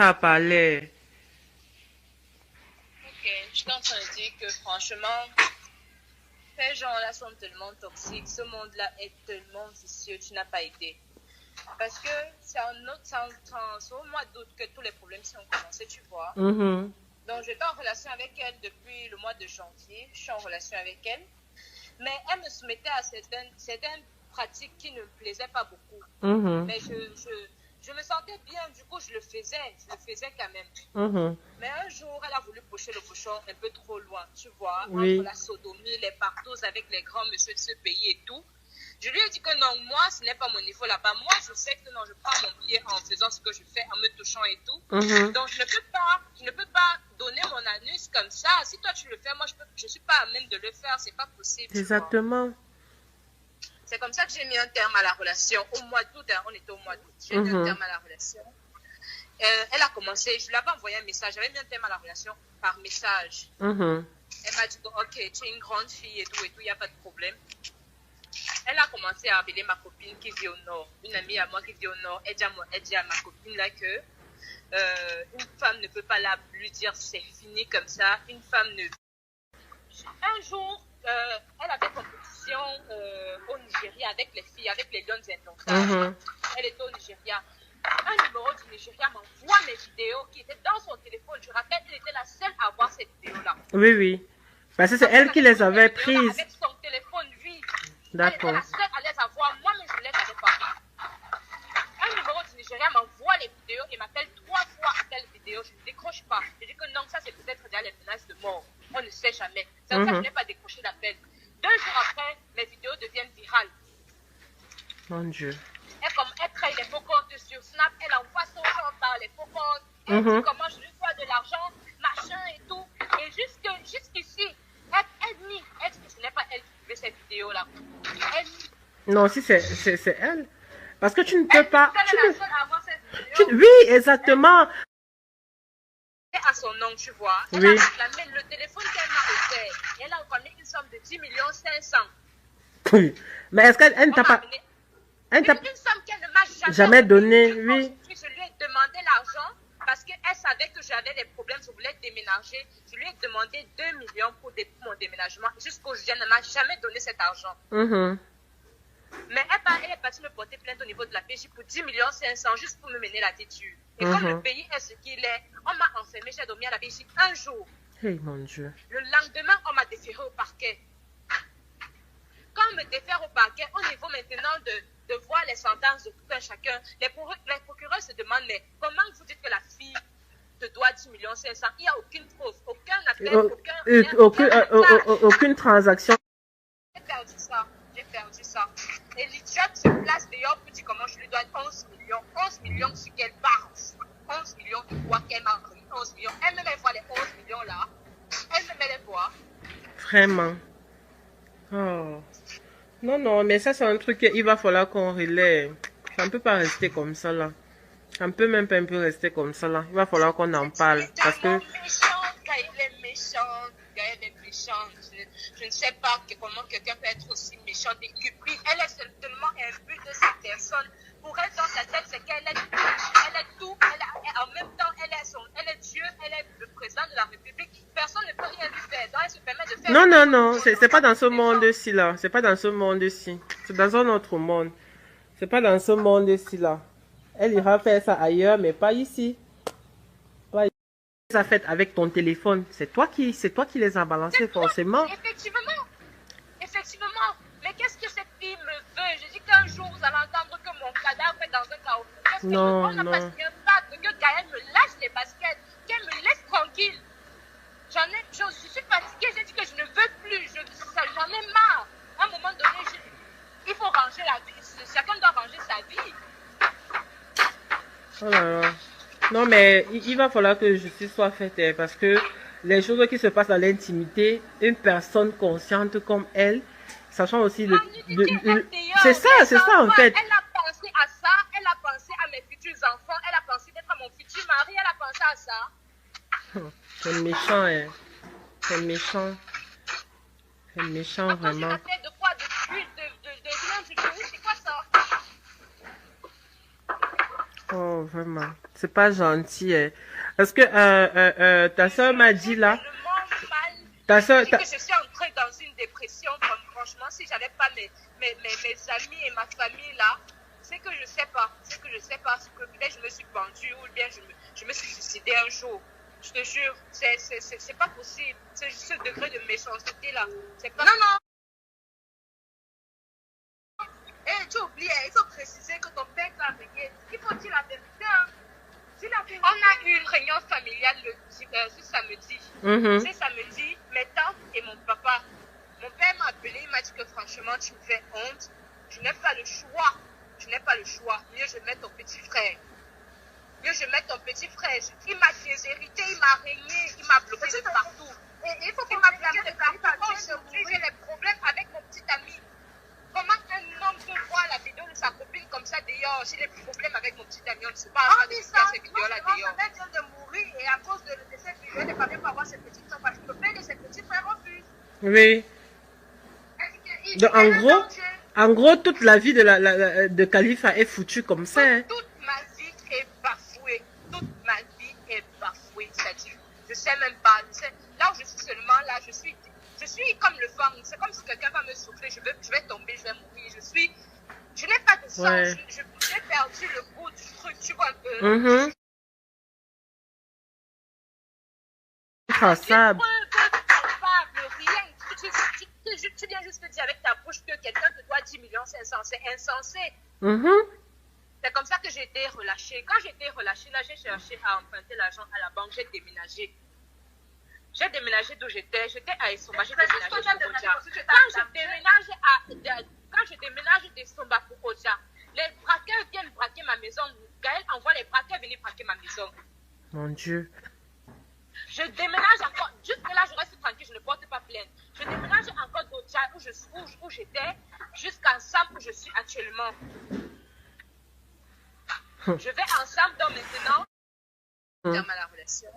Ça parlait. Ok, je suis en train de dire que franchement, ces gens-là sont tellement toxiques, ce monde-là est tellement vicieux, tu n'as pas idée. Parce que c'est au mois d'août que tous les problèmes sont commencés, tu vois. Mhm. Donc, j'étais en relation avec elle depuis le mois de janvier. Je suis en relation avec elle. Mais elle me soumettait à certaines pratiques qui ne me plaisaient pas beaucoup. Mhm. Mais je me sentais bien, du coup, je le faisais quand même. Mhm. Mais un jour, elle a voulu pousser le bouchon un peu trop loin, tu vois, entre Oui. la sodomie, les partous avec les grands messieurs de ce pays et tout. Je lui ai dit que non, moi, ce n'est pas mon niveau là-bas. Moi, je sais que non, je prends mon pied en faisant ce que je fais, en me touchant et tout. Mhm. Donc, je ne peux pas donner mon anus comme ça. Si toi, tu le fais, moi, je ne suis pas à même de le faire. C'est pas possible, tu vois. Exactement. C'est comme ça que j'ai mis un terme à la relation. Au mois d'août, on était au mois d'août. J'ai mis un terme à la relation. Elle a commencé, je lui avais envoyé un message. J'avais mis un terme à la relation par message. Mhm. Elle m'a dit, ok, tu es une grande fille et tout, il n'y a pas de problème. Elle a commencé à appeler ma copine qui vit au nord. Une amie à moi qui vit au nord. Elle dit à ma copine là que une femme ne peut pas lui dire c'est fini comme ça. Une femme ne... Un jour, elle avait compétition au Nigeria avec les filles, avec les Lions Indomptables. Elle était au Nigeria. Un numéro du Nigeria m'envoie mes vidéos qui étaient dans son téléphone. Je rappelle, elle était la seule à voir ces vidéos-là. Oui, oui. Parce que c'est elle qui les avait prises. Avec son téléphone, oui. D'accord. Elle était la seule à les avoir. Moi-même, je ne les avais pas. Un numéro du Nigeria m'envoie les vidéos et m'appelle 3 fois à telle vidéo. Je ne décroche pas. Je dis que non, ça c'est peut-être déjà les menaces de mort. On ne sait jamais. C'est pour ça que je n'ai pas décroché l'appel. 2 jours après, mes vidéos deviennent virales. Mon Dieu. Elle crée les faux comptes sur Snap. Elle envoie son genre par les faux comptes. Elle dit comment je lui dois de l'argent, machin et tout. Et jusqu'ici, elle nie. Elle dit que ce n'est pas elle qui fait cette vidéo-là. Elle nie. Non, si c'est elle. Parce que tu ne peux pas. Oui, exactement. À son nom, tu vois. Elle Oui. a réclamé le téléphone qu'elle m'a offert. Elle a réclamé une somme de 10 500 000. Oui. Mais est-ce qu'elle ne t'a pas. Une somme qu'elle ne m'a jamais donné, oui. Je lui ai demandé l'argent parce qu'elle savait que j'avais des problèmes, je voulais déménager. Je lui ai demandé 2 millions pour mon déménagement. Jusqu'aujourd'hui, elle ne m'a jamais donné cet argent. Mais elle est partie me porter plainte au niveau de la PJ pour 10 500 000 juste pour me mener la têtue. Et comme le pays est ce qu'il est, on m'a enfermé, j'ai dormi à la PJ un jour. Hey, mon Dieu. Le lendemain, on m'a déféré au parquet. Quand on me défère au parquet, au niveau maintenant de voir les sentences de tout un chacun, les procureurs se demandent, mais comment vous dites que la fille te doit 10 500 000? Il n'y a aucune preuve, aucun appel, aucune transaction. J'ai perdu ça. Et l'idiote se place dehors pour dire comment je lui dois 11 millions. 11 millions sur quelle base? 11 millions de quoi qu'elle m'a pris? 11 millions. Elle me met voir les 11 millions là. Elle me met les voir. Vraiment. Oh. Non, non, mais ça c'est un truc qu'il va falloir qu'on relève. Ça ne peut pas rester comme ça là. Ça ne peut même pas un peu rester comme ça là. Il va falloir qu'on en parle. Parce que... Gaël est méchant. Je ne sais pas comment quelqu'un peut être aussi méchant et cupide. Elle est seulement un but de cette personne. Pour elle, dans sa tête, c'est qu'elle est tout. En même temps, elle est Dieu, elle est le président de la République. Personne ne peut rien lui faire. Donc, elle se permet de faire... Non, non, non. C'est pas dans ce monde-ci là. C'est pas dans ce monde-ci. C'est dans un autre monde. C'est pas dans ce monde-ci là. Elle ira faire ça ailleurs, mais pas ici. Pas ici. Ça fait avec ton téléphone. C'est toi qui les as balancés forcément. Effectivement. Mais qu'est-ce que cette fille me veut? Je dis qu'un jour, vous allez entendre que mon cadavre est dans un chaos. Qu'est-ce que on n'a pas signé un pacte, que Gaël me lâche les baskets, qu'elle me laisse tranquille. Je suis fatiguée, j'ai dit que je ne veux plus. J'en ai marre. À un moment donné, il faut ranger la vie. Chacun doit ranger sa vie. Oh là là. Non, mais il va falloir que justice soit faite parce que les choses qui se passent dans l'intimité, une personne consciente comme elle, sachant aussi c'est ça en fait. Elle a pensé à ça, elle a pensé à mes futurs enfants, elle a pensé d'être mon futur mari, elle a pensé à ça. C'est méchant, hein. C'est méchant. C'est méchant vraiment. De quoi? De rien du tout, c'est quoi ça? Oh, vraiment. C'est pas gentil, hein. Parce que ta soeur m'a dit là. Tellement mal. Ta soeur. Je dis que je suis entrée dans une dépression, comme franchement, si j'avais pas mes amis et ma famille là, c'est que je sais pas. C'est que je sais pas. C'est que peut-être je me suis pendue ou bien je me suis suicidée un jour. Je te jure, c'est pas possible. Ce degré de méchanceté là. C'est pas. Non, non. Eh, tu oublies, il faut préciser que ton père t'a régné. Il faut dire la vérité. Hein. On a eu une réunion familiale ce samedi. C'est samedi, mes tantes et mon papa. Mon père m'a appelé, il m'a dit que franchement, tu me fais honte. Je n'ai pas le choix. Je n'ai pas le choix. Mieux je mets ton petit frère. Mieux je mets ton petit frère. Il m'a déshérité, il m'a régné, il m'a bloqué de partout. Et il faut qu'il m'a bloqué de partout. Aujourd'hui, j'ai des problèmes avec mon petit ami. Comment un homme peut voir la vidéo de sa copine comme ça dehors? J'ai des problèmes avec mon petit ami, on ne sait pas de faire ces vidéos-là dehors. Ma mère vient de mourir et à cause de cette vidéo, elle n'est pas bien pour avoir ses petits frères parce que le père de ses petits frères refuse. Oui. Donc, en gros, toute la vie de Khalifa est foutue comme ça. Hein. Toute ma vie est bafouée. Toute ma vie est bafouée. C'est-à-dire, je ne sais même pas. Là où je suis seulement, là, je suis comme le vent. C'est comme si quelqu'un va me souffler. Je vais tomber, je vais mourir. Je n'ai pas de sens. Ouais. J'ai perdu le goût du truc. Tu vois un peu. Traçable. Tu viens juste te dire avec ta bouche que quelqu'un te doit 10 millions, c'est insensé. C'est comme ça que j'ai été relâchée. Quand j'ai été relâchée, là, j'ai cherché à emprunter l'argent à la banque. J'ai déménagé. J'ai déménagé d'où j'étais. J'étais à Essomba. J'ai déménagé pour Oja. Quand je déménage d'Essomba pour Oja, les braqueurs viennent braquer ma maison. Gaël envoie les braqueurs venir braquer ma maison. Mon Dieu. Je déménage encore. Jusque là, je reste tranquille. Je ne porte pas plainte. Je déménage encore d'Oja où j'étais jusqu'à Sam où je suis actuellement. Je vais ensemble donc maintenant. Terme à la relation.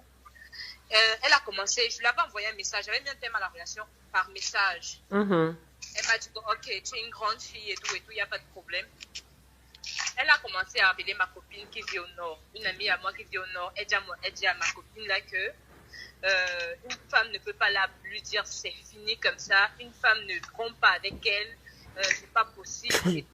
Elle a commencé, je lui avais envoyé un message, j'avais mis un thème à la relation par message. Elle m'a dit, ok, tu es une grande fille et tout, il n'y a pas de problème. Elle a commencé à appeler ma copine qui vit au nord, une amie à moi qui vit au nord. Elle dit à ma copine là que une femme ne peut pas lui dire c'est fini comme ça, une femme ne trompe pas avec elle, c'est pas possible.